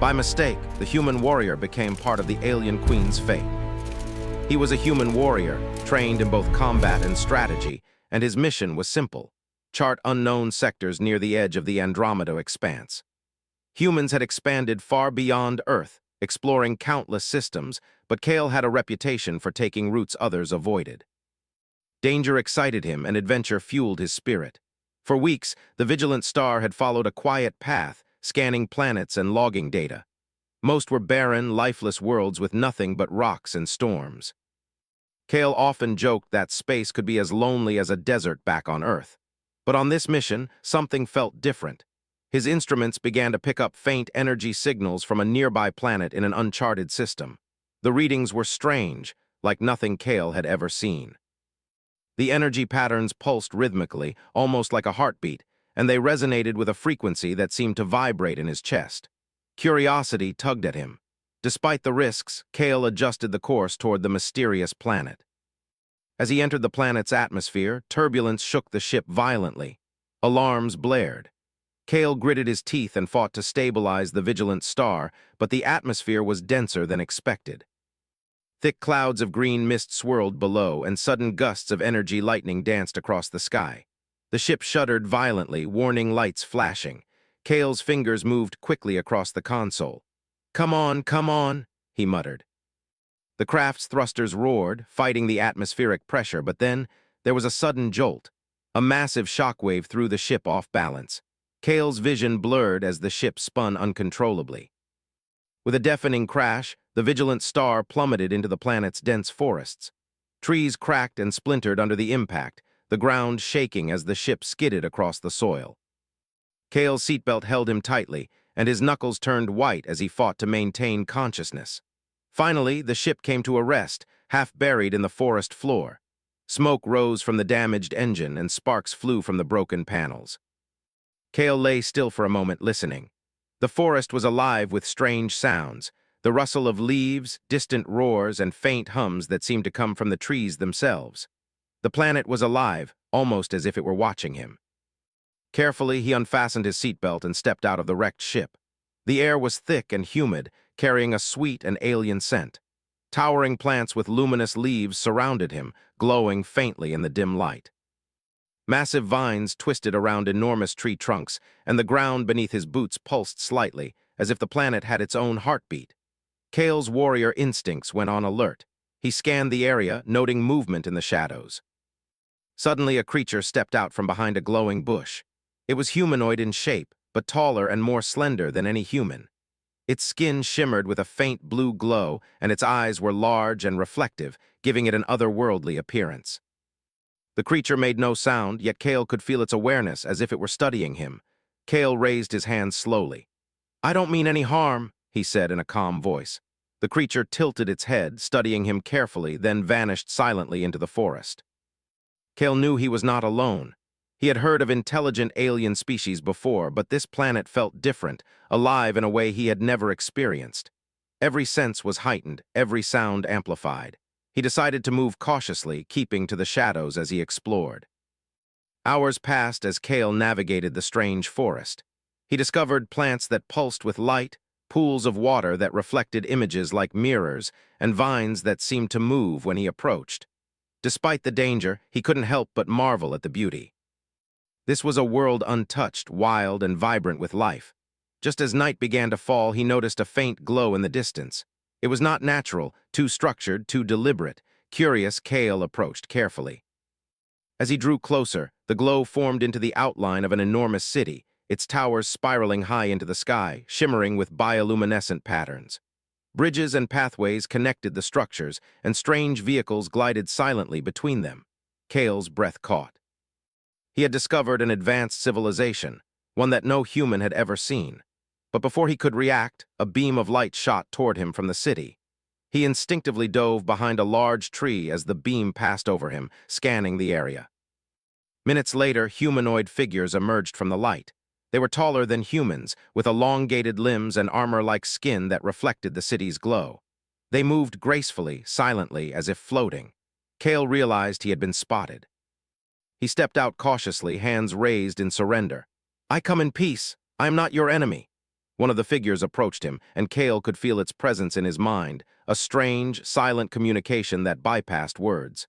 By mistake, the human warrior became part of the alien queen's fate. He was a human warrior, trained in both combat and strategy, and his mission was simple: chart unknown sectors near the edge of the Andromeda expanse. Humans had expanded far beyond Earth, exploring countless systems, but Kale had a reputation for taking routes others avoided. Danger excited him, and adventure fueled his spirit. For weeks, the Vigilant Star had followed a quiet path, scanning planets and logging data. Most were barren, lifeless worlds with nothing but rocks and storms. Kale often joked that space could be as lonely as a desert back on Earth. But on this mission, something felt different. His instruments began to pick up faint energy signals from a nearby planet in an uncharted system. The readings were strange, like nothing Kale had ever seen. The energy patterns pulsed rhythmically, almost like a heartbeat, and they resonated with a frequency that seemed to vibrate in his chest. Curiosity tugged at him. Despite the risks, Kale adjusted the course toward the mysterious planet. As he entered the planet's atmosphere, turbulence shook the ship violently. Alarms blared. Kale gritted his teeth and fought to stabilize the Vigilant Star, but the atmosphere was denser than expected. Thick clouds of green mist swirled below, and sudden gusts of energy lightning danced across the sky. The ship shuddered violently, warning lights flashing. Kale's fingers moved quickly across the console. Come on," he muttered. The craft's thrusters roared, fighting the atmospheric pressure, but then there was a sudden jolt. A massive shockwave threw the ship off balance. Kale's vision blurred as the ship spun uncontrollably. With a deafening crash, the Vigilant Star plummeted into the planet's dense forests. Trees cracked and splintered under the impact, the ground shaking as the ship skidded across the soil. Kale's seatbelt held him tightly, and his knuckles turned white as he fought to maintain consciousness. Finally, the ship came to a rest, half buried in the forest floor. Smoke rose from the damaged engine, and sparks flew from the broken panels. Kale lay still for a moment, listening. The forest was alive with strange sounds, the rustle of leaves, distant roars, and faint hums that seemed to come from the trees themselves. The planet was alive, almost as if it were watching him. Carefully, he unfastened his seatbelt and stepped out of the wrecked ship. The air was thick and humid, carrying a sweet and alien scent. Towering plants with luminous leaves surrounded him, glowing faintly in the dim light. Massive vines twisted around enormous tree trunks, and the ground beneath his boots pulsed slightly, as if the planet had its own heartbeat. Kale's warrior instincts went on alert. He scanned the area, noting movement in the shadows. Suddenly, a creature stepped out from behind a glowing bush. It was humanoid in shape, but taller and more slender than any human. Its skin shimmered with a faint blue glow, and its eyes were large and reflective, giving it an otherworldly appearance. The creature made no sound, yet Kale could feel its awareness as if it were studying him. Kale raised his hands slowly. "I don't mean any harm," he said in a calm voice. The creature tilted its head, studying him carefully, then vanished silently into the forest. Kale knew he was not alone. He had heard of intelligent alien species before, but this planet felt different, alive in a way he had never experienced. Every sense was heightened, every sound amplified. He decided to move cautiously, keeping to the shadows as he explored. Hours passed as Kale navigated the strange forest. He discovered plants that pulsed with light, pools of water that reflected images like mirrors, and vines that seemed to move when he approached. Despite the danger, he couldn't help but marvel at the beauty. This was a world untouched, wild, and vibrant with life. Just as night began to fall, he noticed a faint glow in the distance. It was not natural, too structured, too deliberate. Curious, Kale approached carefully. As he drew closer, the glow formed into the outline of an enormous city, its towers spiraling high into the sky, shimmering with bioluminescent patterns. Bridges and pathways connected the structures, and strange vehicles glided silently between them. Kale's breath caught. He had discovered an advanced civilization, one that no human had ever seen. But before he could react, a beam of light shot toward him from the city. He instinctively dove behind a large tree as the beam passed over him, scanning the area. Minutes later, humanoid figures emerged from the light. They were taller than humans, with elongated limbs and armor-like skin that reflected the city's glow. They moved gracefully, silently, as if floating. Kale realized he had been spotted. He stepped out cautiously, hands raised in surrender. "I come in peace. I am not your enemy." One of the figures approached him, and Kale could feel its presence in his mind, a strange, silent communication that bypassed words.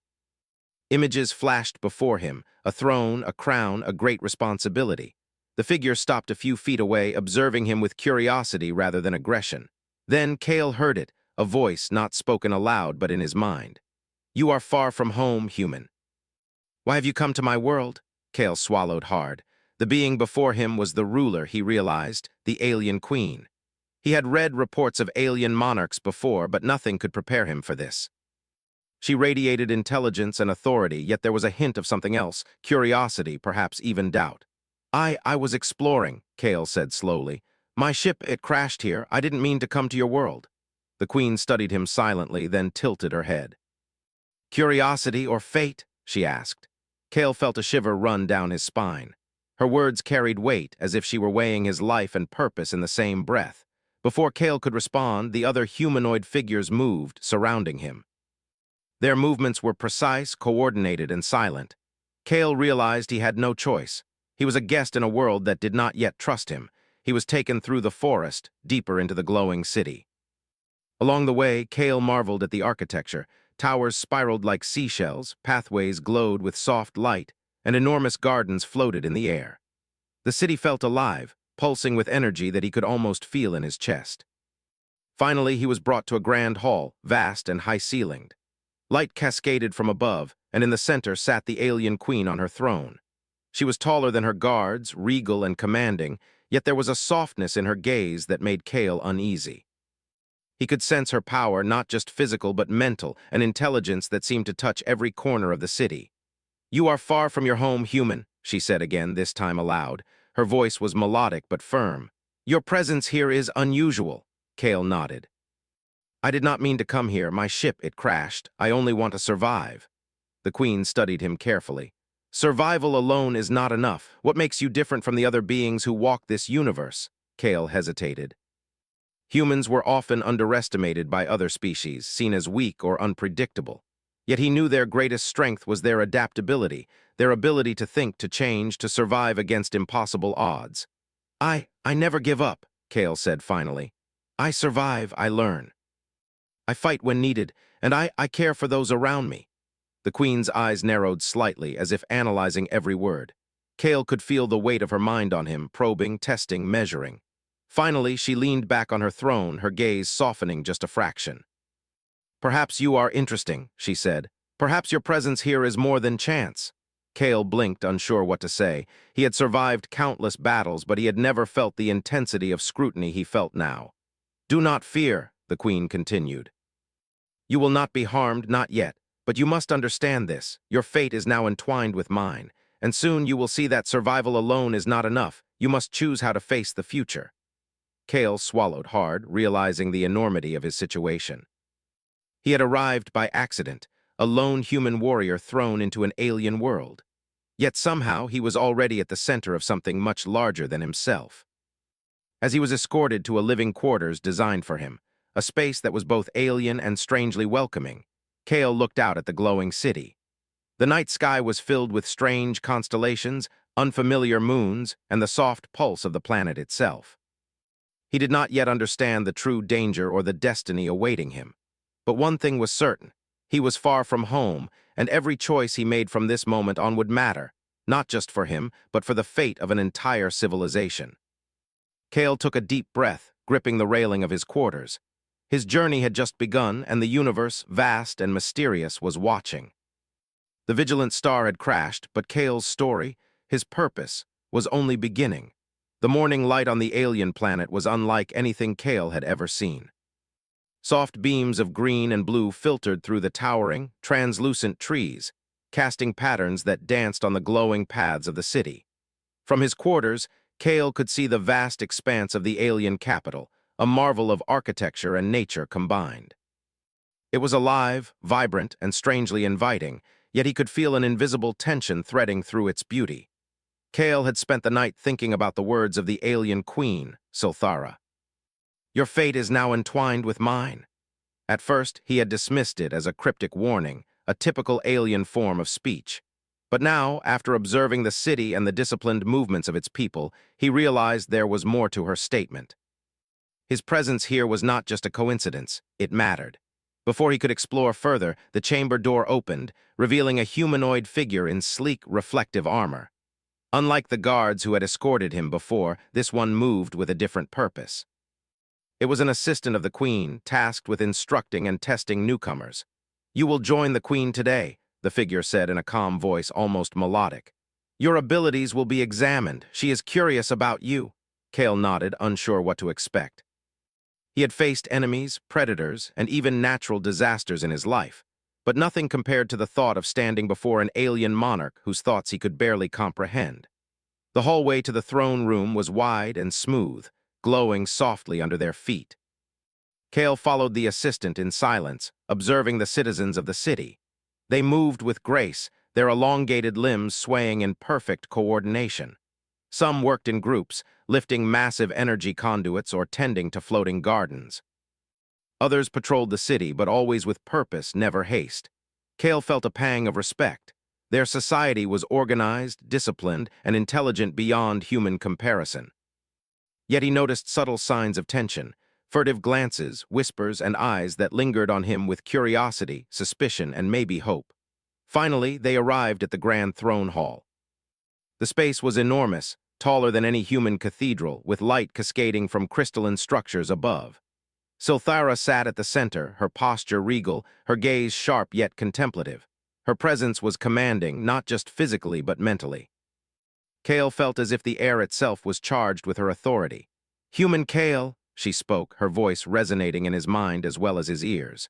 Images flashed before him, a throne, a crown, a great responsibility. The figure stopped a few feet away, observing him with curiosity rather than aggression. Then Kale heard it, a voice not spoken aloud but in his mind. "You are far from home, human." "Why have you come to my world?" Kale swallowed hard. The being before him was the ruler, he realized, the alien queen. He had read reports of alien monarchs before, but nothing could prepare him for this. She radiated intelligence and authority, yet there was a hint of something else, curiosity, perhaps even doubt. I was exploring," Kale said slowly. "My ship, it crashed here. I didn't mean to come to your world." The queen studied him silently, then tilted her head. "Curiosity or fate?" she asked. Kale felt a shiver run down his spine. Her words carried weight, as if she were weighing his life and purpose in the same breath. Before Kale could respond, the other humanoid figures moved, surrounding him. Their movements were precise, coordinated, and silent. Kale realized he had no choice. He was a guest in a world that did not yet trust him. He was taken through the forest, deeper into the glowing city. Along the way, Kale marveled at the architecture. Towers spiraled like seashells, pathways glowed with soft light, and enormous gardens floated in the air. The city felt alive, pulsing with energy that he could almost feel in his chest. Finally, he was brought to a grand hall, vast and high-ceilinged. Light cascaded from above, and in the center sat the alien queen on her throne. She was taller than her guards, regal and commanding, yet there was a softness in her gaze that made Kale uneasy. He could sense her power, not just physical but mental, an intelligence that seemed to touch every corner of the city. "You are far from your home, human," she said again, this time aloud. Her voice was melodic but firm. "Your presence here is unusual." Kale nodded. "I did not mean to come here. My ship, it crashed. I only want to survive." The queen studied him carefully. "Survival alone is not enough. What makes you different from the other beings who walk this universe?" Kale hesitated. Humans were often underestimated by other species, seen as weak or unpredictable. Yet he knew their greatest strength was their adaptability, their ability to think, to change, to survive against impossible odds. I never give up," Kale said finally. "I survive, I learn. I fight when needed, and I care for those around me." The queen's eyes narrowed slightly, as if analyzing every word. Kale could feel the weight of her mind on him, probing, testing, measuring. Finally, she leaned back on her throne, her gaze softening just a fraction. "Perhaps you are interesting," she said. "Perhaps your presence here is more than chance." Kale blinked, unsure what to say. He had survived countless battles, but he had never felt the intensity of scrutiny he felt now. "Do not fear," the queen continued. "You will not be harmed, not yet. But you must understand this. Your fate is now entwined with mine, and soon you will see that survival alone is not enough. You must choose how to face the future." Kale swallowed hard, realizing the enormity of his situation. He had arrived by accident, a lone human warrior thrown into an alien world. Yet somehow he was already at the center of something much larger than himself. As he was escorted to a living quarters designed for him, a space that was both alien and strangely welcoming, Kale looked out at the glowing city. The night sky was filled with strange constellations, unfamiliar moons, and the soft pulse of the planet itself. He did not yet understand the true danger or the destiny awaiting him. But one thing was certain. He was far from home, and every choice he made from this moment on would matter, not just for him, but for the fate of an entire civilization. Kale took a deep breath, gripping the railing of his quarters. His journey had just begun, and the universe, vast and mysterious, was watching. The vigilant star had crashed, but Kale's story, his purpose, was only beginning. The morning light on the alien planet was unlike anything Kale had ever seen. Soft beams of green and blue filtered through the towering, translucent trees, casting patterns that danced on the glowing paths of the city. From his quarters, Kale could see the vast expanse of the alien capital, a marvel of architecture and nature combined. It was alive, vibrant, and strangely inviting, yet he could feel an invisible tension threading through its beauty. Kale had spent the night thinking about the words of the alien queen, Silthara. "Your fate is now entwined with mine." At first, he had dismissed it as a cryptic warning, a typical alien form of speech. But now, after observing the city and the disciplined movements of its people, he realized there was more to her statement. His presence here was not just a coincidence, it mattered. Before he could explore further, the chamber door opened, revealing a humanoid figure in sleek, reflective armor. Unlike the guards who had escorted him before, this one moved with a different purpose. It was an assistant of the Queen, tasked with instructing and testing newcomers. "You will join the Queen today," the figure said in a calm voice, almost melodic. "Your abilities will be examined. She is curious about you." Kale nodded, unsure what to expect. He had faced enemies, predators, and even natural disasters in his life, but nothing compared to the thought of standing before an alien monarch whose thoughts he could barely comprehend. The hallway to the throne room was wide and smooth, glowing softly under their feet. Kale followed the assistant in silence, observing the citizens of the city. They moved with grace, their elongated limbs swaying in perfect coordination. Some worked in groups, lifting massive energy conduits or tending to floating gardens. Others patrolled the city, but always with purpose, never haste. Kale felt a pang of respect. Their society was organized, disciplined, and intelligent beyond human comparison. Yet he noticed subtle signs of tension, furtive glances, whispers, and eyes that lingered on him with curiosity, suspicion, and maybe hope. Finally, they arrived at the Grand Throne Hall. The space was enormous, taller than any human cathedral, with light cascading from crystalline structures above. Silthara sat at the center, her posture regal, her gaze sharp yet contemplative. Her presence was commanding, not just physically but mentally. Kale felt as if the air itself was charged with her authority. "Human Kale," she spoke, her voice resonating in his mind as well as his ears.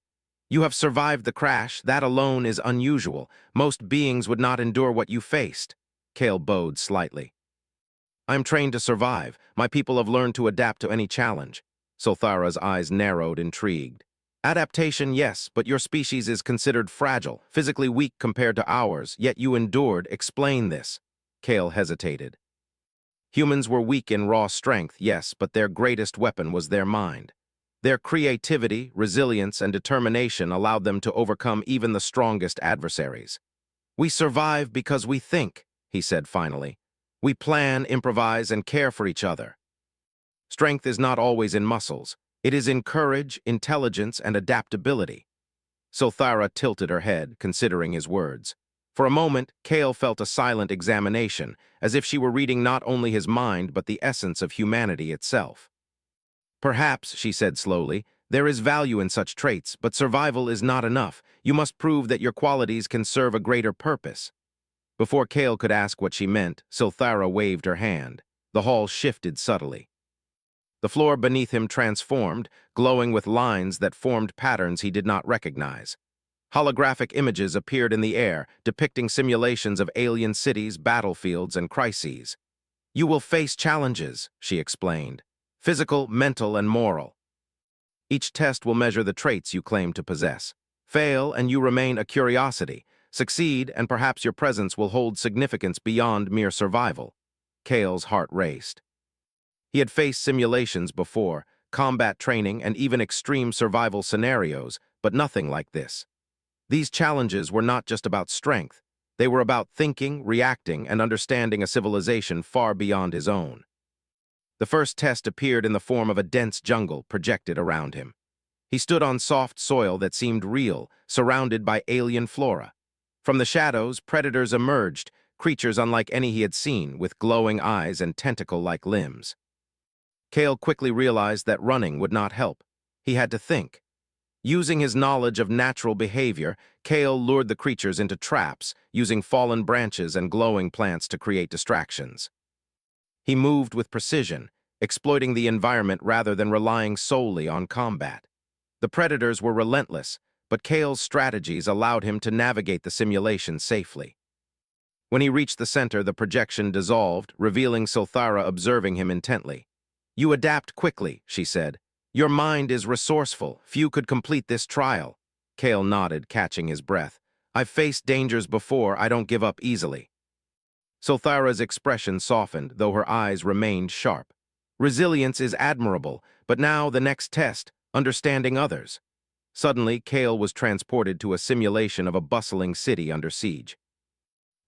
"You have survived the crash. That alone is unusual. Most beings would not endure what you faced." Kale bowed slightly. "I am trained to survive. My people have learned to adapt to any challenge." Silthara's eyes narrowed, intrigued. "Adaptation, yes, but your species is considered fragile, physically weak compared to ours, yet you endured. Explain this." Kale hesitated. Humans were weak in raw strength, yes, but their greatest weapon was their mind. Their creativity, resilience, and determination allowed them to overcome even the strongest adversaries. "We survive because we think," he said finally. "We plan, improvise, and care for each other. Strength is not always in muscles. It is in courage, intelligence, and adaptability." Silthara tilted her head, considering his words. For a moment, Kale felt a silent examination, as if she were reading not only his mind but the essence of humanity itself. "Perhaps," she said slowly, "there is value in such traits, but survival is not enough. You must prove that your qualities can serve a greater purpose." Before Kale could ask what she meant, Silthara waved her hand. The hall shifted subtly. The floor beneath him transformed, glowing with lines that formed patterns he did not recognize. Holographic images appeared in the air, depicting simulations of alien cities, battlefields, and crises. "You will face challenges," she explained. "Physical, mental, and moral. Each test will measure the traits you claim to possess. Fail, and you remain a curiosity. Succeed, and perhaps your presence will hold significance beyond mere survival." Kale's heart raced. He had faced simulations before, combat training, and even extreme survival scenarios, but nothing like this. These challenges were not just about strength. They were about thinking, reacting, and understanding a civilization far beyond his own. The first test appeared in the form of a dense jungle projected around him. He stood on soft soil that seemed real, surrounded by alien flora. From the shadows, predators emerged, creatures unlike any he had seen, with glowing eyes and tentacle-like limbs. Kale quickly realized that running would not help. He had to think. Using his knowledge of natural behavior, Kale lured the creatures into traps, using fallen branches and glowing plants to create distractions. He moved with precision, exploiting the environment rather than relying solely on combat. The predators were relentless, but Kale's strategies allowed him to navigate the simulation safely. When he reached the center, the projection dissolved, revealing Silthara observing him intently. "You adapt quickly," she said. "Your mind is resourceful. Few could complete this trial." Kale nodded, catching his breath. "I've faced dangers before. I don't give up easily." Silthara's expression softened, though her eyes remained sharp. "Resilience is admirable, but now the next test, understanding others." Suddenly, Kale was transported to a simulation of a bustling city under siege.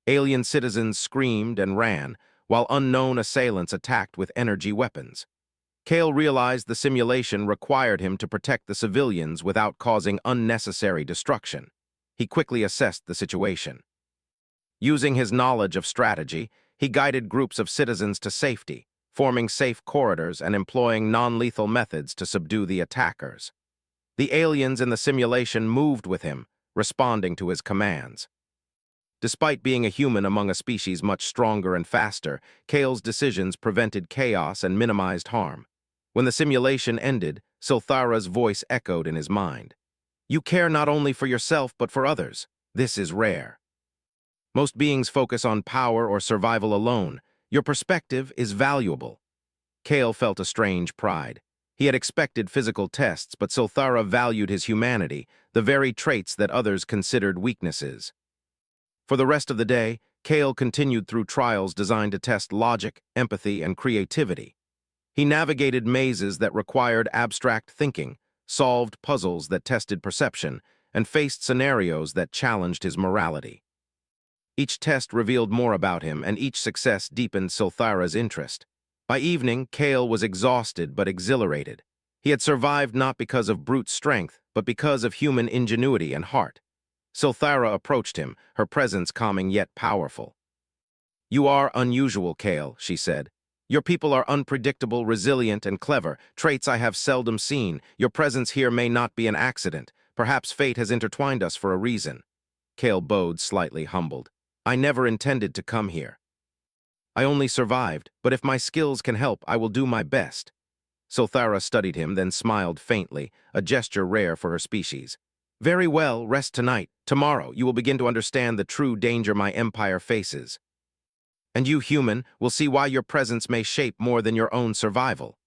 Alien citizens screamed and ran, while unknown assailants attacked with energy weapons. Kale realized the simulation required him to protect the civilians without causing unnecessary destruction. He quickly assessed the situation. Using his knowledge of strategy, he guided groups of citizens to safety, forming safe corridors and employing non-lethal methods to subdue the attackers. The aliens in the simulation moved with him, responding to his commands. Despite being a human among a species much stronger and faster, Kale's decisions prevented chaos and minimized harm. When the simulation ended, Silthara's voice echoed in his mind. "You care not only for yourself but for others. This is rare. Most beings focus on power or survival alone. Your perspective is valuable." Kale felt a strange pride. He had expected physical tests, but Silthara valued his humanity, the very traits that others considered weaknesses. For the rest of the day, Kale continued through trials designed to test logic, empathy, and creativity. He navigated mazes that required abstract thinking, solved puzzles that tested perception, and faced scenarios that challenged his morality. Each test revealed more about him, and each success deepened Silthara's interest. By evening, Kale was exhausted but exhilarated. He had survived not because of brute strength, but because of human ingenuity and heart. Silthara approached him, her presence calming yet powerful. "You are unusual, Kale," she said. "Your people are unpredictable, resilient, and clever, traits I have seldom seen. Your presence here may not be an accident. Perhaps fate has intertwined us for a reason." Kale bowed, slightly humbled. "I never intended to come here. I only survived, but if my skills can help, I will do my best." Silthara studied him, then smiled faintly, a gesture rare for her species. "Very well, rest tonight. Tomorrow, you will begin to understand the true danger my empire faces. And you, human, will see why your presence may shape more than your own survival."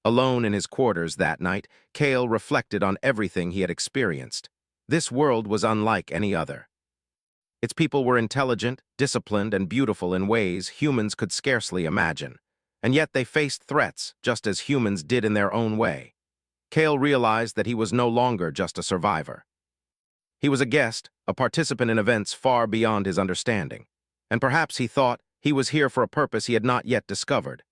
Alone in his quarters that night, Kale reflected on everything he had experienced. This world was unlike any other. Its people were intelligent, disciplined, and beautiful in ways humans could scarcely imagine. And yet they faced threats, just as humans did in their own way. Kale realized that he was no longer just a survivor. He was a guest, a participant in events far beyond his understanding. And perhaps he thought he was here for a purpose he had not yet discovered.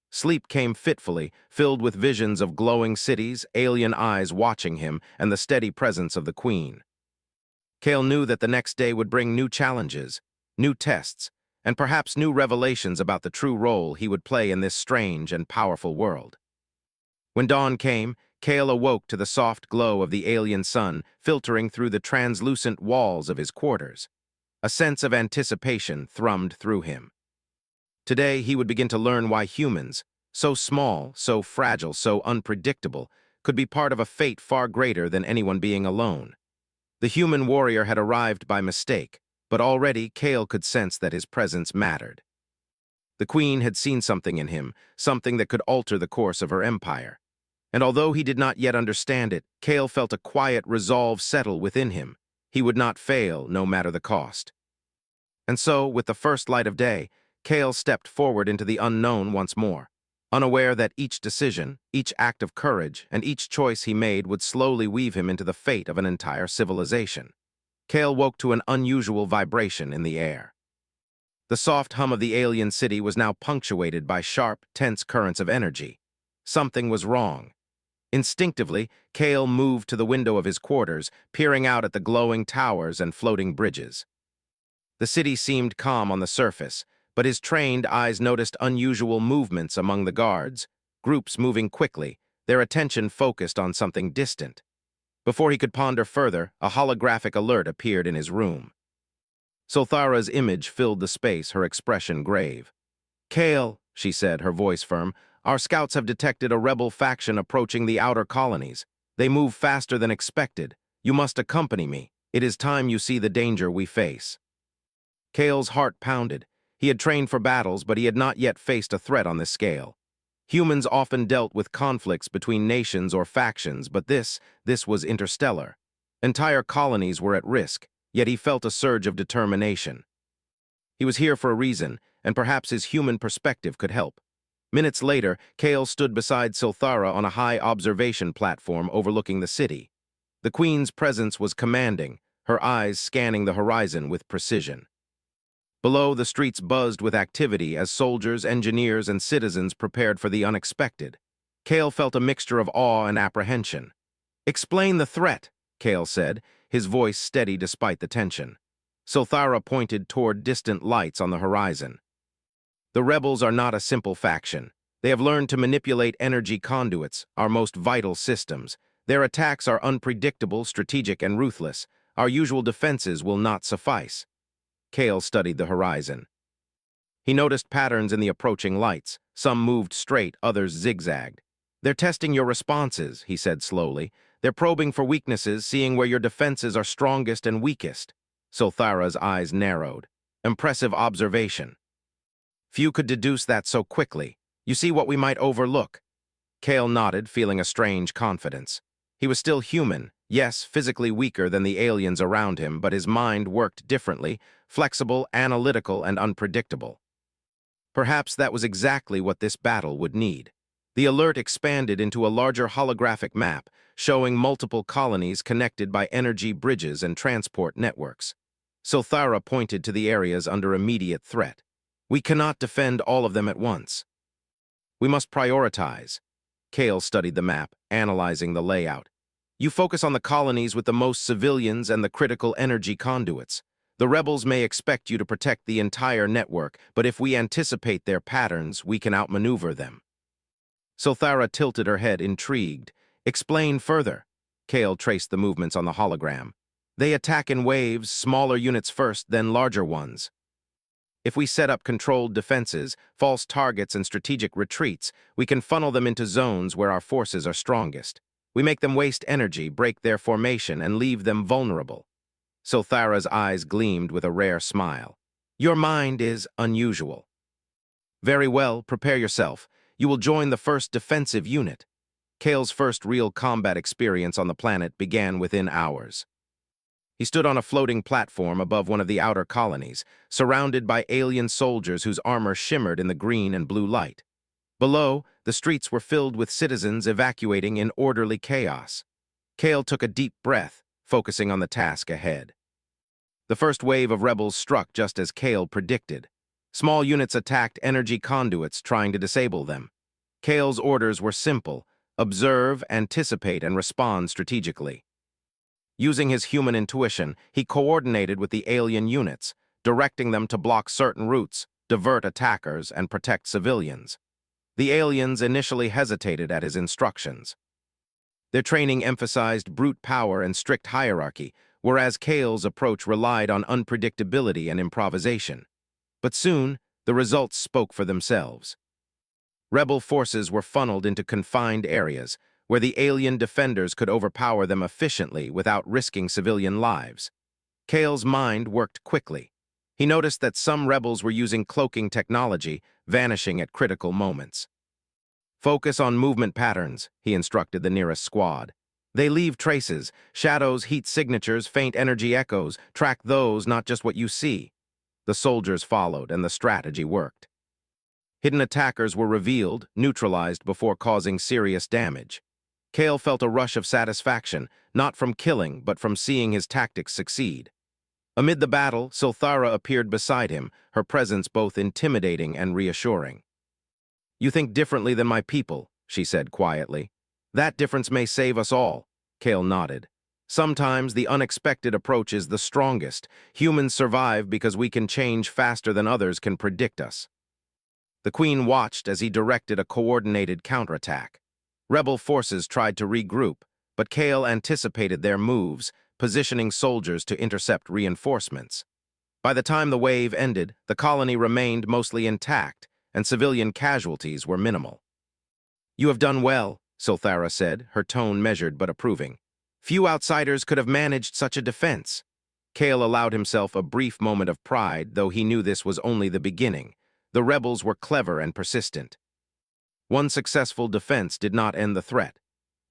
Sleep came fitfully, filled with visions of glowing cities, alien eyes watching him, and the steady presence of the Queen. Kale knew that the next day would bring new challenges, new tests, and perhaps new revelations about the true role he would play in this strange and powerful world. When dawn came, Kale awoke to the soft glow of the alien sun filtering through the translucent walls of his quarters. A sense of anticipation thrummed through him. Today he would begin to learn why humans, so small, so fragile, so unpredictable, could be part of a fate far greater than anyone being alone. The human warrior had arrived by mistake, but already Kale could sense that his presence mattered. The Queen had seen something in him, something that could alter the course of her empire. And although he did not yet understand it, Kale felt a quiet resolve settle within him. He would not fail, no matter the cost. And so, with the first light of day, Kale stepped forward into the unknown once more, unaware that each decision, each act of courage, and each choice he made would slowly weave him into the fate of an entire civilization. Kale woke to an unusual vibration in the air. The soft hum of the alien city was now punctuated by sharp, tense currents of energy. Something was wrong. Instinctively, Kale moved to the window of his quarters, peering out at the glowing towers and floating bridges. The city seemed calm on the surface, but his trained eyes noticed unusual movements among the guards, groups moving quickly, their attention focused on something distant. Before he could ponder further, a holographic alert appeared in his room. Silthara's image filled the space, her expression grave. "Kale," she said, her voice firm, "our scouts have detected a rebel faction approaching the outer colonies. They move faster than expected. You must accompany me. It is time you see the danger we face." Kale's heart pounded. He had trained for battles, but he had not yet faced a threat on this scale. Humans often dealt with conflicts between nations or factions, but this was interstellar. Entire colonies were at risk, yet he felt a surge of determination. He was here for a reason, and perhaps his human perspective could help. Minutes later, Kale stood beside Silthara on a high observation platform overlooking the city. The Queen's presence was commanding, her eyes scanning the horizon with precision. Below, the streets buzzed with activity as soldiers, engineers, and citizens prepared for the unexpected. Kale felt a mixture of awe and apprehension. "Explain the threat," Kale said, his voice steady despite the tension. Sulthara pointed toward distant lights on the horizon. "The rebels are not a simple faction. They have learned to manipulate energy conduits, our most vital systems. Their attacks are unpredictable, strategic, and ruthless. Our usual defenses will not suffice." Kale studied the horizon. He noticed patterns in the approaching lights. Some moved straight, others zigzagged. "They're testing your responses," he said slowly. "They're probing for weaknesses, seeing where your defenses are strongest and weakest." Sulthara's eyes narrowed. "Impressive observation. Few could deduce that so quickly. You see what we might overlook." Kale nodded, feeling a strange confidence. He was still human, yes, physically weaker than the aliens around him, but his mind worked differently, flexible, analytical, and unpredictable. Perhaps that was exactly what this battle would need. The alert expanded into a larger holographic map, showing multiple colonies connected by energy bridges and transport networks. Sulthara pointed to the areas under immediate threat. "We cannot defend all of them at once. We must prioritize." Kale studied the map, analyzing the layout. "You focus on the colonies with the most civilians and the critical energy conduits. The rebels may expect you to protect the entire network, but if we anticipate their patterns, we can outmaneuver them." Sulthara tilted her head, intrigued. "Explain further." Kale traced the movements on the hologram. "They attack in waves, smaller units first, then larger ones. If we set up controlled defenses, false targets, and strategic retreats, we can funnel them into zones where our forces are strongest. We make them waste energy, break their formation, and leave them vulnerable." Sulthara's eyes gleamed with a rare smile. "Your mind is unusual." "Very well, prepare yourself. You will join the first defensive unit." Kale's first real combat experience on the planet began within hours. He stood on a floating platform above one of the outer colonies, surrounded by alien soldiers whose armor shimmered in the green and blue light. Below, the streets were filled with citizens evacuating in orderly chaos. Kale took a deep breath, focusing on the task ahead. The first wave of rebels struck just as Kale predicted. Small units attacked energy conduits, trying to disable them. Kale's orders were simple: observe, anticipate, and respond strategically. Using his human intuition, he coordinated with the alien units, directing them to block certain routes, divert attackers, and protect civilians. The aliens initially hesitated at his instructions. Their training emphasized brute power and strict hierarchy, whereas Kale's approach relied on unpredictability and improvisation. But soon, the results spoke for themselves. Rebel forces were funneled into confined areas, where the alien defenders could overpower them efficiently without risking civilian lives. Kale's mind worked quickly. He noticed that some rebels were using cloaking technology, vanishing at critical moments. "Focus on movement patterns," he instructed the nearest squad. "They leave traces, shadows, heat signatures, faint energy echoes. Track those, not just what you see." The soldiers followed, and the strategy worked. Hidden attackers were revealed, neutralized before causing serious damage. Kale felt a rush of satisfaction, not from killing, but from seeing his tactics succeed. Amid the battle, Sulthara appeared beside him, her presence both intimidating and reassuring. "You think differently than my people," she said quietly. "That difference may save us all." Kale nodded. "Sometimes the unexpected approach is the strongest. Humans survive because we can change faster than others can predict us." The Queen watched as he directed a coordinated counterattack. Rebel forces tried to regroup, but Kale anticipated their moves, positioning soldiers to intercept reinforcements. By the time the wave ended, the colony remained mostly intact, and civilian casualties were minimal. "You have done well," Sulthara said, her tone measured but approving. "Few outsiders could have managed such a defense." Kale allowed himself a brief moment of pride, though he knew this was only the beginning. The rebels were clever and persistent. One successful defense did not end the threat.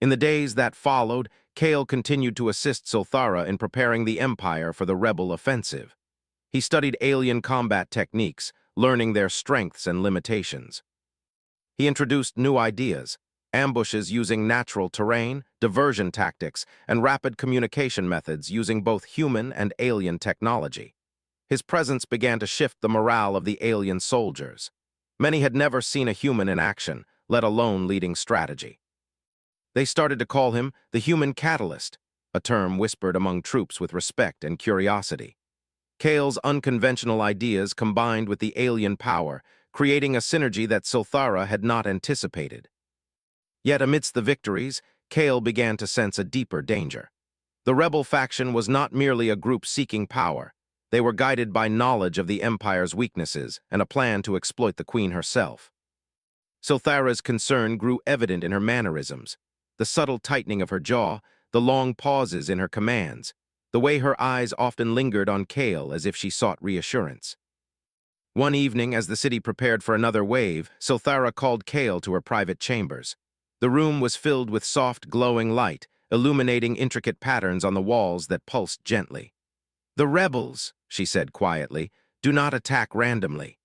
In the days that followed, Kale continued to assist Sulthara in preparing the Empire for the rebel offensive. He studied alien combat techniques, learning their strengths and limitations. He introduced new ideas: ambushes using natural terrain, diversion tactics, and rapid communication methods using both human and alien technology. His presence began to shift the morale of the alien soldiers. Many had never seen a human in action, let alone leading strategy. They started to call him the human catalyst, a term whispered among troops with respect and curiosity. Kale's unconventional ideas combined with the alien power, creating a synergy that Silthara had not anticipated. Yet amidst the victories, Kale began to sense a deeper danger. The rebel faction was not merely a group seeking power. They were guided by knowledge of the Empire's weaknesses and a plan to exploit the Queen herself. Silthara's concern grew evident in her mannerisms, the subtle tightening of her jaw, the long pauses in her commands, the way her eyes often lingered on Kale as if she sought reassurance. One evening, as the city prepared for another wave, Silthara called Kale to her private chambers. The room was filled with soft, glowing light, illuminating intricate patterns on the walls that pulsed gently. "The rebels," she said quietly, "do not attack randomly.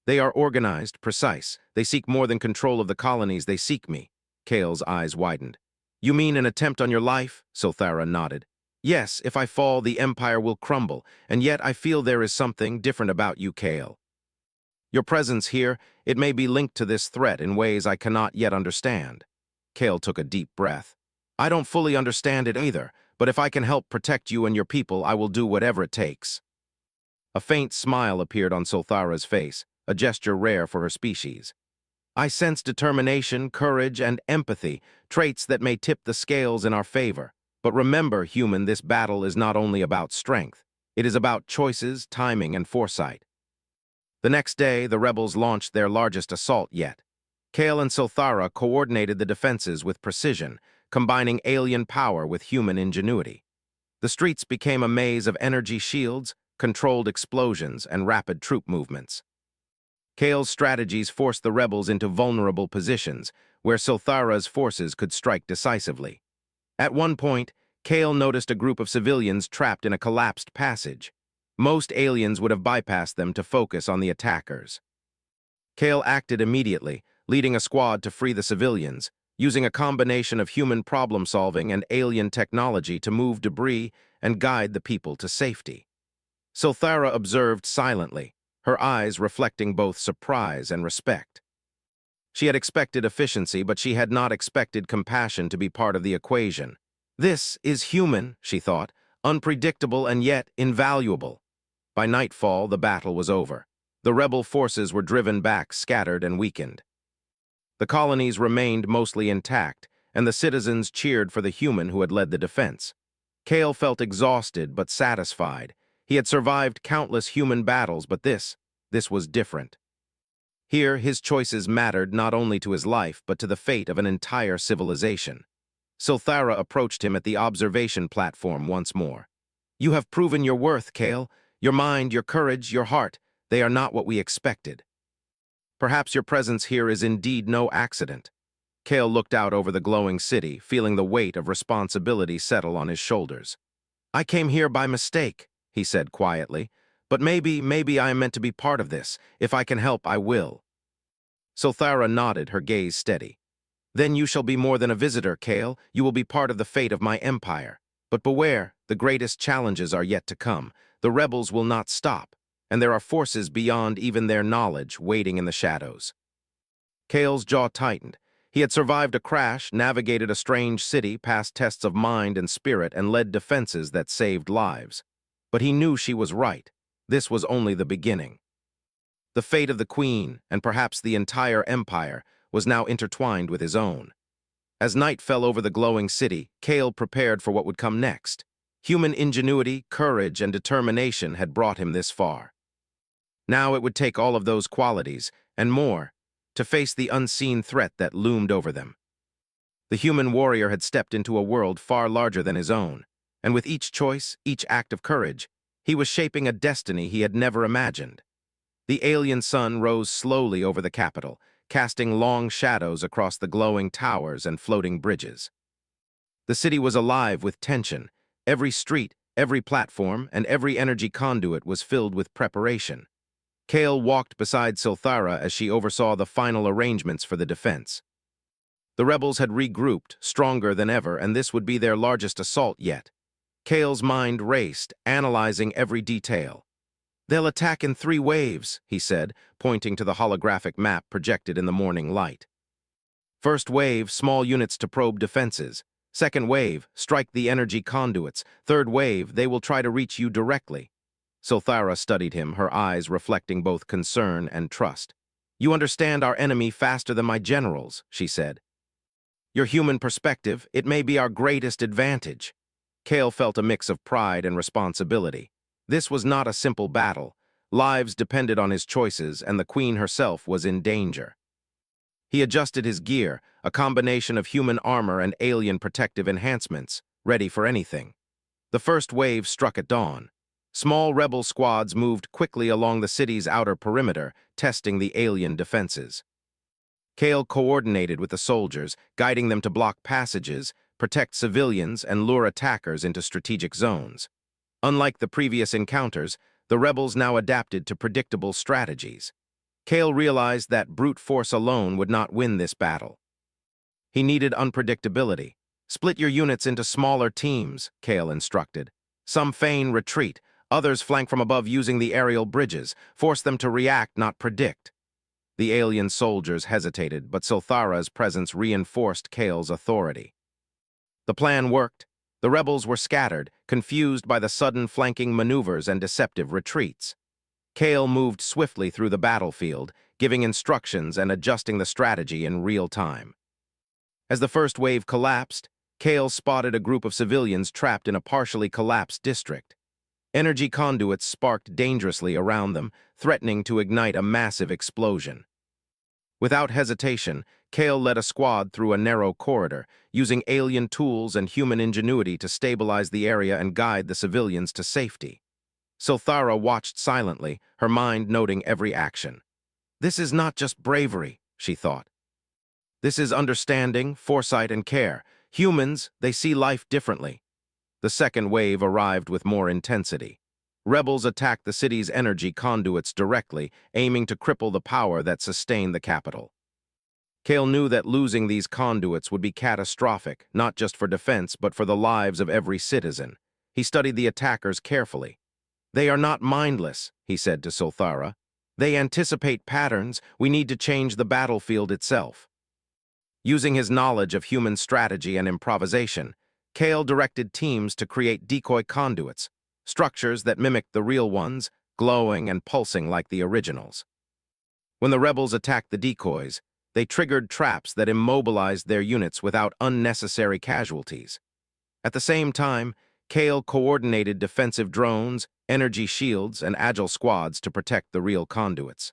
They are organized, precise. They seek more than control of the colonies, they seek me." Kale's eyes widened. "You mean an attempt on your life?" Silthara nodded. "Yes, if I fall, the Empire will crumble, and yet I feel there is something different about you, Kale. Your presence here, it may be linked to this threat in ways I cannot yet understand." Kale took a deep breath. "I don't fully understand it either, but if I can help protect you and your people, I will do whatever it takes." A faint smile appeared on Silthara's face, a gesture rare for her species. "I sense determination, courage, and empathy, traits that may tip the scales in our favor. But remember, human, this battle is not only about strength. It is about choices, timing, and foresight." The next day, the rebels launched their largest assault yet. Kale and Silthara coordinated the defenses with precision, combining alien power with human ingenuity. The streets became a maze of energy shields, controlled explosions, and rapid troop movements. Kale's strategies forced the rebels into vulnerable positions, where Silthara's forces could strike decisively. At one point, Kale noticed a group of civilians trapped in a collapsed passage. Most aliens would have bypassed them to focus on the attackers. Kale acted immediately, leading a squad to free the civilians, using a combination of human problem-solving and alien technology to move debris and guide the people to safety. Silthara observed silently, her eyes reflecting both surprise and respect. She had expected efficiency, but she had not expected compassion to be part of the equation. "This is human," she thought, "unpredictable and yet invaluable." By nightfall, the battle was over. The rebel forces were driven back, scattered, and weakened. The colonies remained mostly intact, and the citizens cheered for the human who had led the defense. Kale felt exhausted but satisfied. He had survived countless human battles, but this was different. Here, his choices mattered not only to his life, but to the fate of an entire civilization. Silthara approached him at the observation platform once more. "You have proven your worth, Kale. Your mind, your courage, your heart, they are not what we expected. Perhaps your presence here is indeed no accident." Kale looked out over the glowing city, feeling the weight of responsibility settle on his shoulders. "I came here by mistake," he said quietly, "but maybe I am meant to be part of this. If I can help, I will." Silthara nodded, her gaze steady. "Then you shall be more than a visitor, Kale. You will be part of the fate of my empire. But beware, the greatest challenges are yet to come. The rebels will not stop, and there are forces beyond even their knowledge waiting in the shadows." Kale's jaw tightened. He had survived a crash, navigated a strange city, passed tests of mind and spirit, and led defenses that saved lives. But he knew she was right. This was only the beginning. The fate of the Queen, and perhaps the entire empire, was now intertwined with his own. As night fell over the glowing city, Kale prepared for what would come next. Human ingenuity, courage, and determination had brought him this far. Now it would take all of those qualities, and more, to face the unseen threat that loomed over them. The human warrior had stepped into a world far larger than his own, and with each choice, each act of courage, he was shaping a destiny he had never imagined. The alien sun rose slowly over the capital, casting long shadows across the glowing towers and floating bridges. The city was alive with tension. Every street, every platform, and every energy conduit was filled with preparation. Kale walked beside Silthara as she oversaw the final arrangements for the defense. The rebels had regrouped, stronger than ever, and this would be their largest assault yet. Kale's mind raced, analyzing every detail. "They'll attack in 3 waves," he said, pointing to the holographic map projected in the morning light. First wave, small units to probe defenses. Second wave, strike the energy conduits. Third wave, they will try to reach you directly. Sulthara studied him, her eyes reflecting both concern and trust. You understand our enemy faster than my generals, she said. Your human perspective, it may be our greatest advantage. Kale felt a mix of pride and responsibility. This was not a simple battle. Lives depended on his choices, and the queen herself was in danger. He adjusted his gear, a combination of human armor and alien protective enhancements, ready for anything. The first wave struck at dawn. Small rebel squads moved quickly along the city's outer perimeter, testing the alien defenses. Kale coordinated with the soldiers, guiding them to block passages, protect civilians, and lure attackers into strategic zones. Unlike the previous encounters, the rebels now adapted to predictable strategies. Kale realized that brute force alone would not win this battle. He needed unpredictability. Split your units into smaller teams, Kale instructed. Some feign retreat, others flank from above using the aerial bridges. Force them to react, not predict. The alien soldiers hesitated, but Sulthara's presence reinforced Kale's authority. The plan worked. The rebels were scattered, confused by the sudden flanking maneuvers and deceptive retreats. Kale moved swiftly through the battlefield, giving instructions and adjusting the strategy in real time. As the first wave collapsed, Kale spotted a group of civilians trapped in a partially collapsed district. Energy conduits sparked dangerously around them, threatening to ignite a massive explosion. Without hesitation, Kale led a squad through a narrow corridor, using alien tools and human ingenuity to stabilize the area and guide the civilians to safety. Sulthara watched silently, her mind noting every action. This is not just bravery, she thought. This is understanding, foresight, and care. Humans, they see life differently. The second wave arrived with more intensity. Rebels attacked the city's energy conduits directly, aiming to cripple the power that sustained the capital. Kale knew that losing these conduits would be catastrophic, not just for defense, but for the lives of every citizen. He studied the attackers carefully. They are not mindless, he said to Sulthara. They anticipate patterns. We need to change the battlefield itself. Using his knowledge of human strategy and improvisation, Kale directed teams to create decoy conduits, structures that mimicked the real ones, glowing and pulsing like the originals. When the rebels attacked the decoys, they triggered traps that immobilized their units without unnecessary casualties. At the same time, Kale coordinated defensive drones, energy shields, and agile squads to protect the real conduits.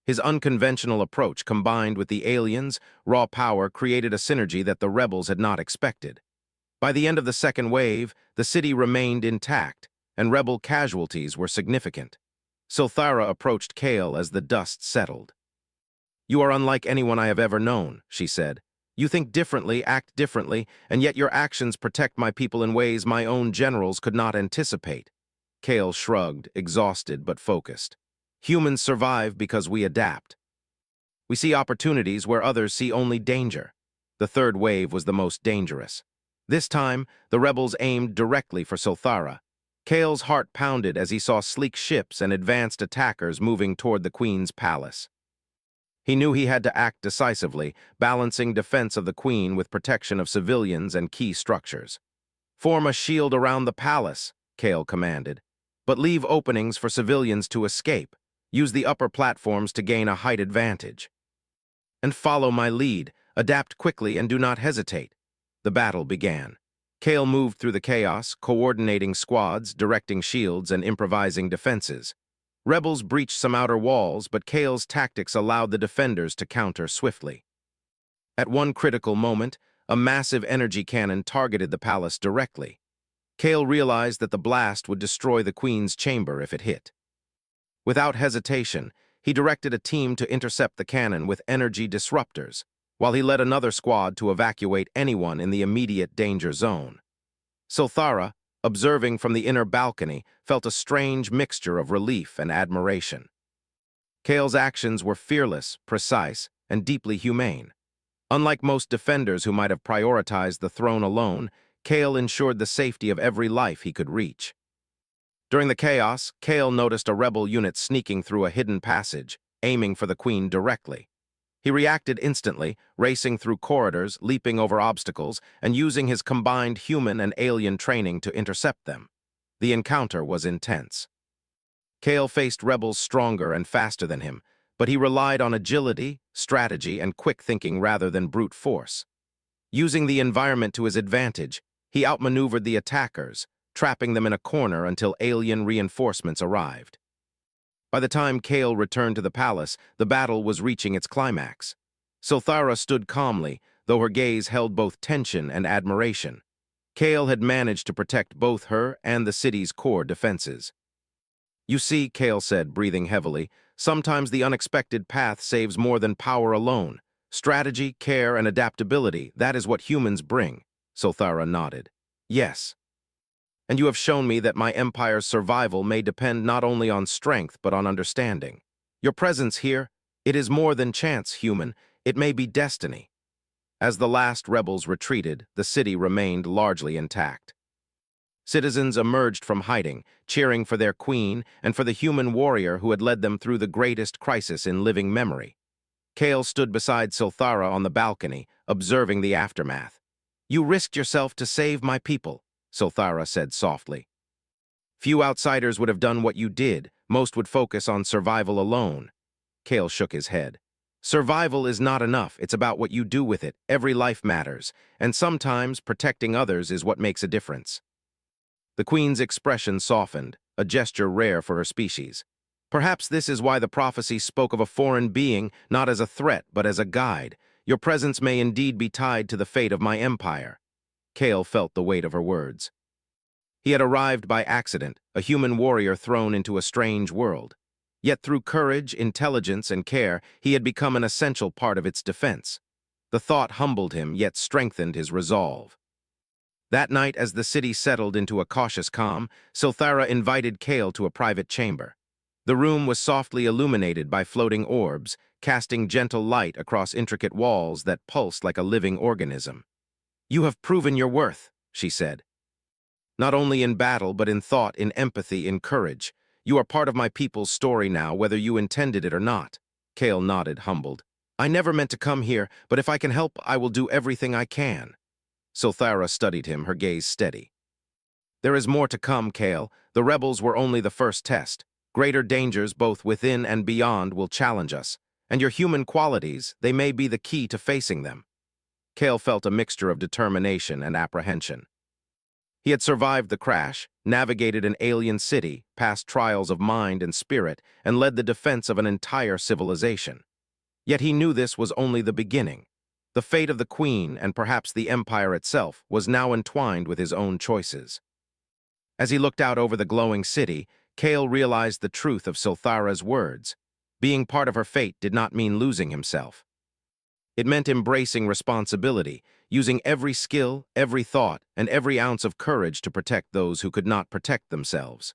His unconventional approach, combined with the aliens' raw power, created a synergy that the rebels had not expected. By the end of the second wave, the city remained intact, and rebel casualties were significant. Sulthara approached Kale as the dust settled. You are unlike anyone I have ever known, she said. You think differently, act differently, and yet your actions protect my people in ways my own generals could not anticipate. Kale shrugged, exhausted but focused. Humans survive because we adapt. We see opportunities where others see only danger. The third wave was the most dangerous. This time, the rebels aimed directly for Sulthara. Kale's heart pounded as he saw sleek ships and advanced attackers moving toward the queen's palace. He knew he had to act decisively, balancing defense of the queen with protection of civilians and key structures. Form a shield around the palace, Kale commanded, but leave openings for civilians to escape. Use the upper platforms to gain a height advantage. And follow my lead. Adapt quickly and do not hesitate. The battle began. Kale moved through the chaos, coordinating squads, directing shields, and improvising defenses. Rebels breached some outer walls, but Kale's tactics allowed the defenders to counter swiftly. At one critical moment, a massive energy cannon targeted the palace directly. Kale realized that the blast would destroy the queen's chamber if it hit. Without hesitation, he directed a team to intercept the cannon with energy disruptors, while he led another squad to evacuate anyone in the immediate danger zone. Sulthara, observing from the inner balcony, felt a strange mixture of relief and admiration. Kale's actions were fearless, precise, and deeply humane. Unlike most defenders who might have prioritized the throne alone, Kale ensured the safety of every life he could reach. During the chaos, Kale noticed a rebel unit sneaking through a hidden passage, aiming for the queen directly. He reacted instantly, racing through corridors, leaping over obstacles, and using his combined human and alien training to intercept them. The encounter was intense. Kale faced rebels stronger and faster than him, but he relied on agility, strategy, and quick thinking rather than brute force. Using the environment to his advantage, he outmaneuvered the attackers, trapping them in a corner until alien reinforcements arrived. By the time Kale returned to the palace, the battle was reaching its climax. Silthara stood calmly, though her gaze held both tension and admiration. Kale had managed to protect both her and the city's core defenses. "You see," Kale said, breathing heavily, "sometimes the unexpected path saves more than power alone. Strategy, care, and adaptability, that is what humans bring." Silthara nodded. "Yes. And you have shown me that my empire's survival may depend not only on strength but on understanding. Your presence here, it is more than chance, human. It may be destiny." As the last rebels retreated, the city remained largely intact. Citizens emerged from hiding, cheering for their queen and for the human warrior who had led them through the greatest crisis in living memory. Kale stood beside Silthara on the balcony, observing the aftermath. "You risked yourself to save my people," Silthara said softly. "Few outsiders would have done what you did. Most would focus on survival alone." Kale shook his head. "Survival is not enough. It's about what you do with it. Every life matters, and sometimes protecting others is what makes a difference." The queen's expression softened, a gesture rare for her species. "Perhaps this is why the prophecy spoke of a foreign being, not as a threat, but as a guide. Your presence may indeed be tied to the fate of my empire." Kale felt the weight of her words. He had arrived by accident, a human warrior thrown into a strange world. Yet through courage, intelligence, and care, he had become an essential part of its defense. The thought humbled him, yet strengthened his resolve. That night, as the city settled into a cautious calm, Silthara invited Kale to a private chamber. The room was softly illuminated by floating orbs, casting gentle light across intricate walls that pulsed like a living organism. "You have proven your worth," she said. "Not only in battle, but in thought, in empathy, in courage. You are part of my people's story now, whether you intended it or not." Kale nodded, humbled. "I never meant to come here, but if I can help, I will do everything I can." Silthara studied him, her gaze steady. "There is more to come, Kale. The rebels were only the first test. Greater dangers, both within and beyond, will challenge us. And your human qualities, they may be the key to facing them." Kale felt a mixture of determination and apprehension. He had survived the crash, navigated an alien city, passed trials of mind and spirit, and led the defense of an entire civilization. Yet he knew this was only the beginning. The fate of the queen, and perhaps the empire itself, was now entwined with his own choices. As he looked out over the glowing city, Kale realized the truth of Silthara's words. Being part of her fate did not mean losing himself. It meant embracing responsibility, using every skill, every thought, and every ounce of courage to protect those who could not protect themselves.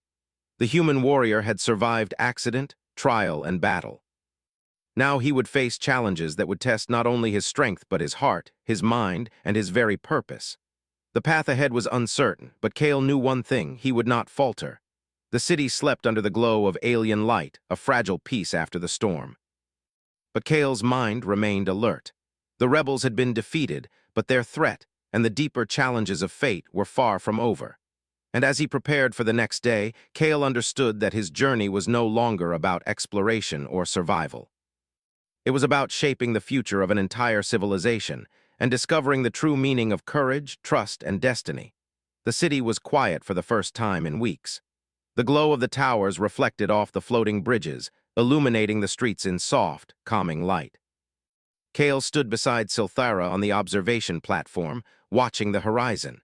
The human warrior had survived accident, trial, and battle. Now he would face challenges that would test not only his strength but his heart, his mind, and his very purpose. The path ahead was uncertain, but Kale knew one thing: he would not falter. The city slept under the glow of alien light, a fragile peace after the storm. But Kale's mind remained alert. The rebels had been defeated, but their threat and the deeper challenges of fate were far from over. And as he prepared for the next day, Kale understood that his journey was no longer about exploration or survival. It was about shaping the future of an entire civilization and discovering the true meaning of courage, trust, and destiny. The city was quiet for the first time in weeks. The glow of the towers reflected off the floating bridges, illuminating the streets in soft, calming light. Kale stood beside Silthara on the observation platform, watching the horizon.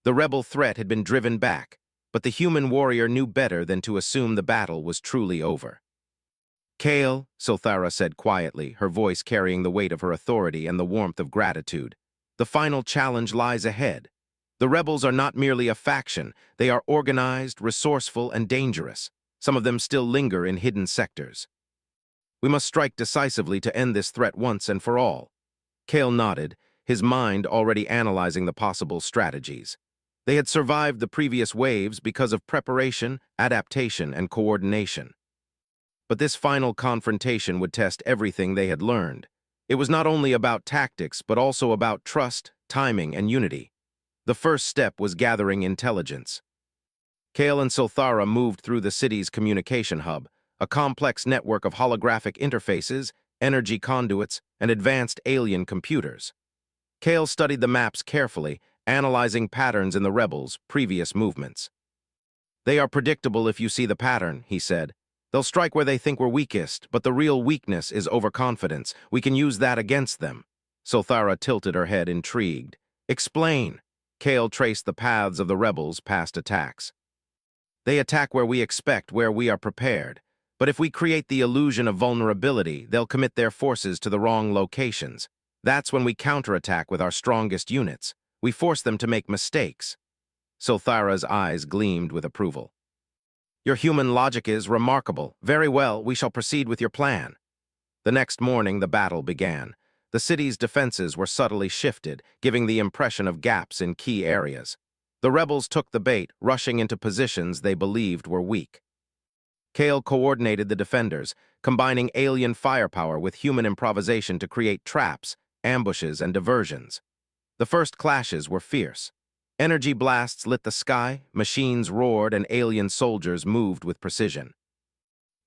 The rebel threat had been driven back, but the human warrior knew better than to assume the battle was truly over. "Kale," Silthara said quietly, her voice carrying the weight of her authority and the warmth of gratitude, "the final challenge lies ahead. The rebels are not merely a faction, they are organized, resourceful, and dangerous. Some of them still linger in hidden sectors. We must strike decisively to end this threat once and for all." Kale nodded, his mind already analyzing the possible strategies. They had survived the previous waves because of preparation, adaptation, and coordination. But this final confrontation would test everything they had learned. It was not only about tactics, but also about trust, timing, and unity. The first step was gathering intelligence. Kale and Silthara moved through the city's communication hub, a complex network of holographic interfaces, energy conduits, and advanced alien computers. Kale studied the maps carefully, analyzing patterns in the rebels' previous movements. "They are predictable if you see the pattern," he said. "They'll strike where they think we're weakest, but the real weakness is overconfidence. We can use that against them." Silthara tilted her head, intrigued. "Explain." Kale traced the paths of the rebels' past attacks. "They attack where we expect, where we are prepared. But if we create the illusion of vulnerability, they'll commit their forces to the wrong locations. That's when we counterattack with our strongest units. We force them to make mistakes." Silthara's eyes gleamed with approval. "Your human logic is remarkable. Very well, we shall proceed with your plan." The next morning, the battle began. The city's defenses were subtly shifted, giving the impression of gaps in key areas. The rebels took the bait, rushing into positions they believed were weak. Kale coordinated the defenders, combining alien firepower with human improvisation to create traps, ambushes, and diversions. The first clashes were fierce. Energy blasts lit the sky, machines roared, and alien soldiers moved with precision.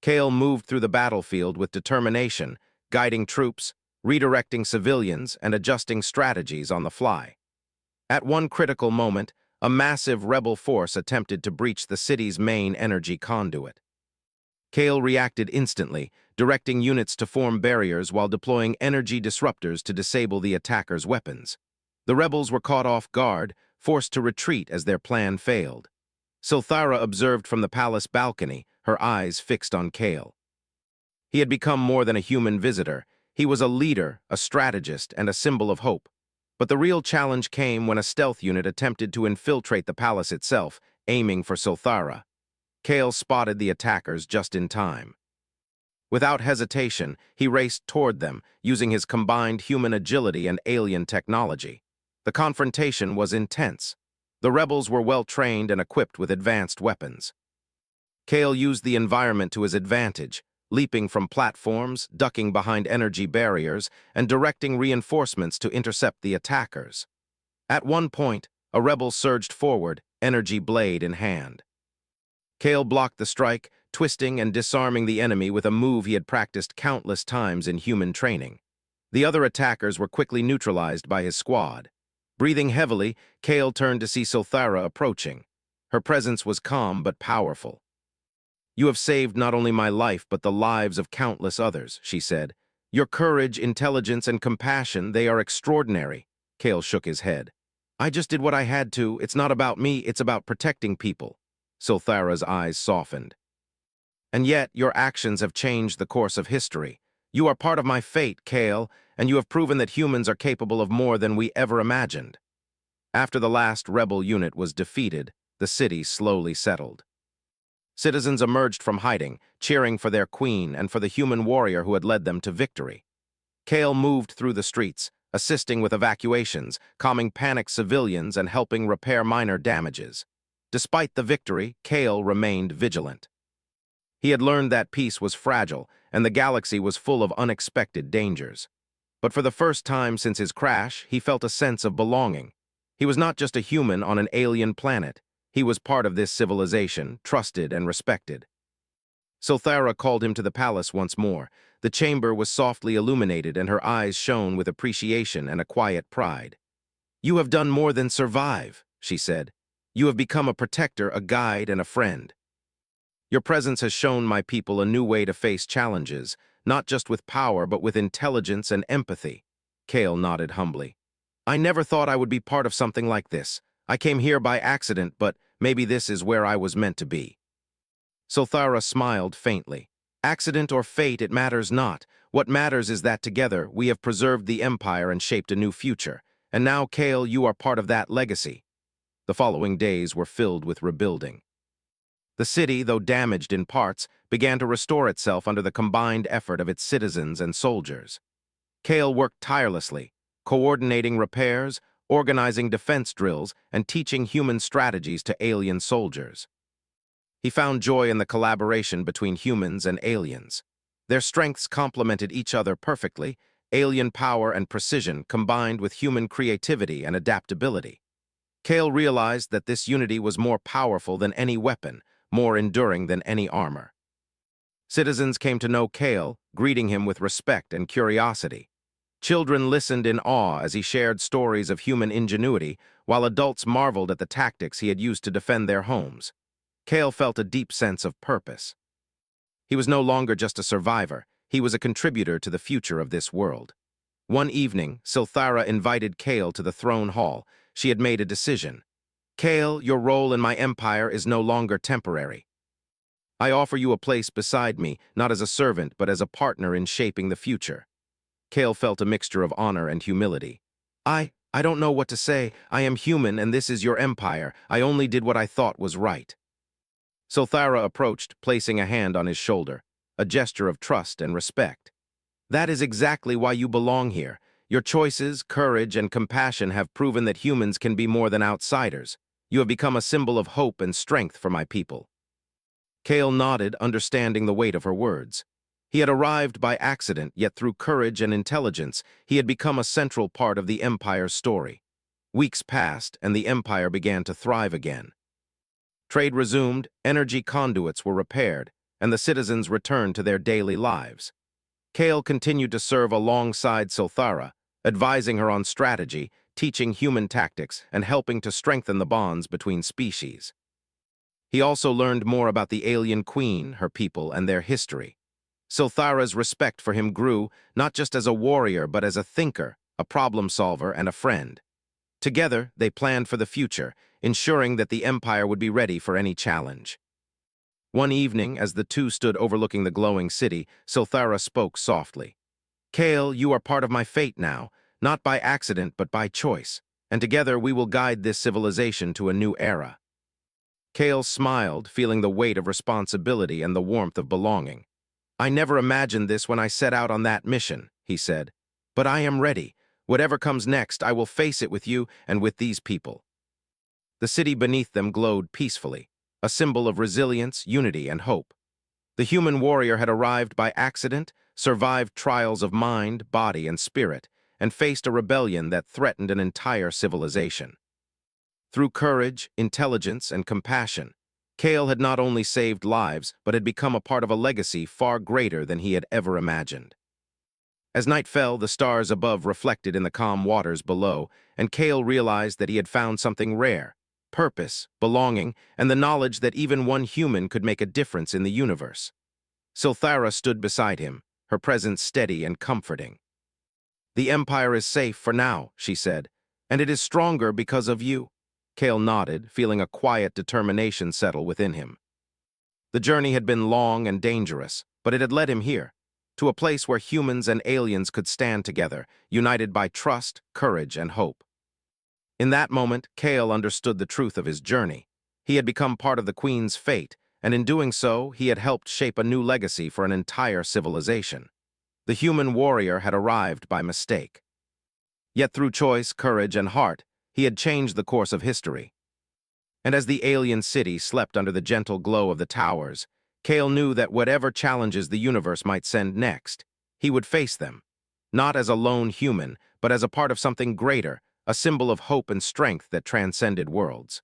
Kale moved through the battlefield with determination, guiding troops, redirecting civilians, and adjusting strategies on the fly. At one critical moment, a massive rebel force attempted to breach the city's main energy conduit. Kale reacted instantly, directing units to form barriers while deploying energy disruptors to disable the attackers' weapons. The rebels were caught off guard, forced to retreat as their plan failed. Silthara observed from the palace balcony, her eyes fixed on Kale. He had become more than a human visitor. He was a leader, a strategist, and a symbol of hope. But the real challenge came when a stealth unit attempted to infiltrate the palace itself, aiming for Silthara. Kale spotted the attackers just in time. Without hesitation, he raced toward them, using his combined human agility and alien technology. The confrontation was intense. The rebels were well-trained and equipped with advanced weapons. Kale used the environment to his advantage, leaping from platforms, ducking behind energy barriers, and directing reinforcements to intercept the attackers. At one point, a rebel surged forward, energy blade in hand. Kale blocked the strike, twisting and disarming the enemy with a move he had practiced countless times in human training. The other attackers were quickly neutralized by his squad. Breathing heavily, Kale turned to see Silthara approaching. Her presence was calm but powerful. "You have saved not only my life but the lives of countless others," she said. "Your courage, intelligence, and compassion, they are extraordinary." Kale shook his head. "I just did what I had to. It's not about me, it's about protecting people." Silthara's eyes softened. "And yet, your actions have changed the course of history. You are part of my fate, Kale, and you have proven that humans are capable of more than we ever imagined." After the last rebel unit was defeated, the city slowly settled. Citizens emerged from hiding, cheering for their queen and for the human warrior who had led them to victory. Kale moved through the streets, assisting with evacuations, calming panicked civilians, and helping repair minor damages. Despite the victory, Kale remained vigilant. He had learned that peace was fragile, and the galaxy was full of unexpected dangers. But for the first time since his crash, he felt a sense of belonging. He was not just a human on an alien planet. He was part of this civilization, trusted and respected. Silthara called him to the palace once more. The chamber was softly illuminated, and her eyes shone with appreciation and a quiet pride. "You have done more than survive," she said. "You have become a protector, a guide, and a friend. Your presence has shown my people a new way to face challenges, not just with power, but with intelligence and empathy." Kale nodded humbly. "I never thought I would be part of something like this. I came here by accident, but maybe this is where I was meant to be." Silthara smiled faintly. "Accident or fate, it matters not. What matters is that together we have preserved the empire and shaped a new future. And now, Kale, you are part of that legacy." The following days were filled with rebuilding. The city, though damaged in parts, began to restore itself under the combined effort of its citizens and soldiers. Kale worked tirelessly, coordinating repairs, organizing defense drills, and teaching human strategies to alien soldiers. He found joy in the collaboration between humans and aliens. Their strengths complemented each other perfectly, alien power and precision combined with human creativity and adaptability. Kale realized that this unity was more powerful than any weapon, more enduring than any armor. Citizens came to know Kale, greeting him with respect and curiosity. Children listened in awe as he shared stories of human ingenuity, while adults marveled at the tactics he had used to defend their homes. Kale felt a deep sense of purpose. He was no longer just a survivor, he was a contributor to the future of this world. One evening, Silthara invited Kale to the throne hall. She had made a decision. Kale, your role in my empire is no longer temporary. I offer you a place beside me, not as a servant, but as a partner in shaping the future. Kale felt a mixture of honor and humility. I don't know what to say. I am human, and this is your empire. I only did what I thought was right. Silthara approached, placing a hand on his shoulder, a gesture of trust and respect. That is exactly why you belong here. Your choices, courage, and compassion have proven that humans can be more than outsiders. You have become a symbol of hope and strength for my people. Kale nodded, understanding the weight of her words. He had arrived by accident, yet through courage and intelligence, he had become a central part of the Empire's story. Weeks passed, and the Empire began to thrive again. Trade resumed, energy conduits were repaired, and the citizens returned to their daily lives. Kale continued to serve alongside Silthara, advising her on strategy, teaching human tactics, and helping to strengthen the bonds between species. He also learned more about the alien queen, her people, and their history. Silthara's respect for him grew, not just as a warrior, but as a thinker, a problem solver, and a friend. Together, they planned for the future, ensuring that the Empire would be ready for any challenge. One evening, as the two stood overlooking the glowing city, Silthara spoke softly. Kale, you are part of my fate now, not by accident but by choice, and together we will guide this civilization to a new era. Kale smiled, feeling the weight of responsibility and the warmth of belonging. I never imagined this when I set out on that mission, he said. But I am ready. Whatever comes next, I will face it with you and with these people. The city beneath them glowed peacefully, a symbol of resilience, unity, and hope. The human warrior had arrived by accident, survived trials of mind, body, and spirit, and faced a rebellion that threatened an entire civilization. Through courage, intelligence, and compassion, Kale had not only saved lives, but had become a part of a legacy far greater than he had ever imagined. As night fell, the stars above reflected in the calm waters below, and Kale realized that he had found something rare: purpose, belonging, and the knowledge that even one human could make a difference in the universe. Silthara stood beside him, her presence steady and comforting. The Empire is safe for now, she said, and it is stronger because of you. Kale nodded, feeling a quiet determination settle within him. The journey had been long and dangerous, but it had led him here, to a place where humans and aliens could stand together, united by trust, courage, and hope. In that moment, Kale understood the truth of his journey. He had become part of the Queen's fate, and in doing so, he had helped shape a new legacy for an entire civilization. The human warrior had arrived by mistake. Yet through choice, courage, and heart, he had changed the course of history. And as the alien city slept under the gentle glow of the towers, Kale knew that whatever challenges the universe might send next, he would face them, not as a lone human, but as a part of something greater, a symbol of hope and strength that transcended worlds.